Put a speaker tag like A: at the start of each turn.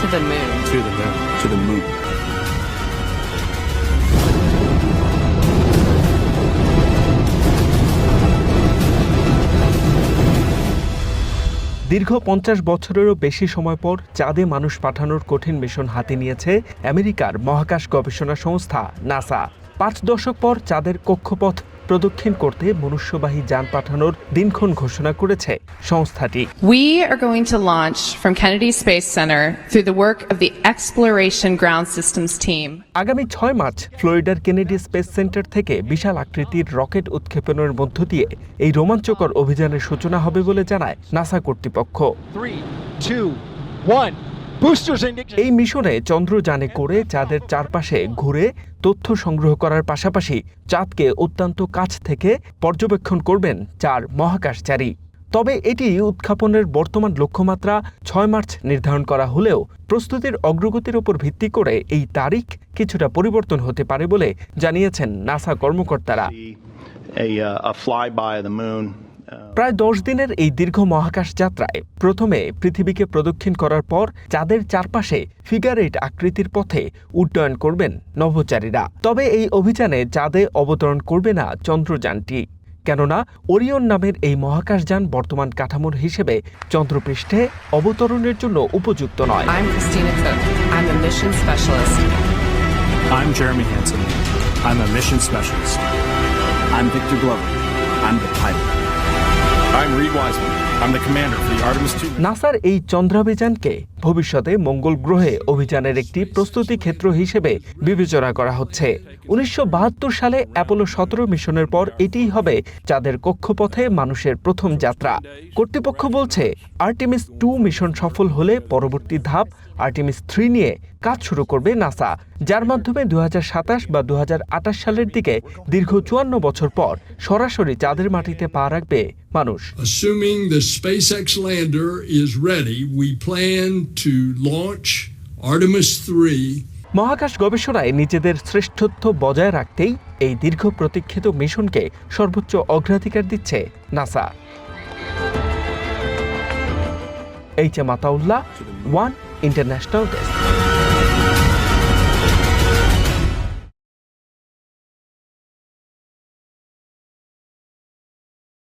A: To the moon.
B: To the moon. To the moon.
C: দীর্ঘ ৫০ বছরেরও বেশি সময় পর চাঁদে মানুষ পাঠানোর কঠিন মিশন হাতে নিয়েছে আমেরিকার মহাকাশ গবেষণা সংস্থা নাসা। ৫ দশক পর চাঁদের কক্ষপথ প্রদক্ষিণ করতে মনুষ্যবাহী যান পাঠানোর দিনক্ষণ ঘোষণা করেছে সংস্থাটি।
A: We are going to launch from Kennedy Space Center through the work of the Exploration Ground Systems team.
C: আগামী ৬ মার্চ ফ্লোরিডার কেনেডি স্পেস সেন্টার থেকে বিশাল আকৃতির রকেট উৎক্ষেপণের মধ্য দিয়ে এই রোমাঞ্চকর অভিযানের সূচনা হবে বলে জানায় নাসা কর্তৃপক্ষ।
D: 3, 2, 1.
C: এই মিশনে চন্দ্রযানে করে চাঁদের চারপাশে ঘুরে তথ্য সংগ্রহ করার পাশাপাশি চাঁদকে অত্যন্ত কাছ থেকে পর্যবেক্ষণ করবেন ৪ মহাকাশচারী। তবে এটি উৎক্ষেপণের বর্তমান লক্ষ্যমাত্রা ৬ মার্চ নির্ধারণ করা হলেও প্রস্তুতির অগ্রগতির উপর ভিত্তি করে এই তারিখ কিছুটা পরিবর্তন হতে পারে বলে জানিয়েছেন নাসা কর্মকর্তারা। প্রায় ১০ দিনের এই দীর্ঘ মহাকাশ যাত্রায় প্রথমে পৃথিবীকে প্রদক্ষিণ করার পর চাঁদের চারপাশে ফিগার ৮ আকৃতির পথে উড্ডয়ন করবেন নভোচারীরা। তবে এই অভিযানে চাঁদে অবতরণ করবে না চন্দ্রযানটি, কেননা ওরিয়ন নামের এই মহাকাশযান বর্তমান কাঠামোর হিসেবে চন্দ্রপৃষ্ঠে অবতরণের জন্য উপযুক্ত নয়।
A: I'm Christina Cook. I'm a mission specialist.
B: I'm Jeremy Hansen. I'm a mission specialist. I'm Victor Glover. I'm the pilot. I'm Reed Wiseman. I'm the commander for the Artemis II.
C: নাসার এই চন্দ্রাভিযানকে ভবিষ্যতে মঙ্গল গ্রহে অভিযানের একটি প্রস্তুতি ক্ষেত্র হিসেবে বিবেচনা করা হচ্ছে। ১৯৭২ সালে অ্যাপোলো ১৭ মিশনের পর এটিই হবে চাঁদের কক্ষপথে মানুষের প্রথম যাত্রা। কর্তৃপক্ষ বলছে আর্টেমিস ২ মিশন সফল হলে পরবর্তী ধাপ আর্টেমিস ৩ নিয়ে কাজ শুরু করবে নাসা, যার মাধ্যমে ২০২৭ বা ২০২৮ সালের দিকে দীর্ঘ ৫৪ বছর পর সরাসরি চাঁদের মাটিতে পা রাখবে মানুষ।
E: Assuming the SpaceX lander is ready, we plan to launch Artemis 3.
C: মহাকাশ গবেষণায় নিজেদের শ্রেষ্ঠত্ব বজায় রাখতেই এই দীর্ঘ প্রতীক্ষিত মিশনকে সর্বোচ্চ অগ্রাধিকার দিচ্ছে NASA. H M Ataullah, one international desk.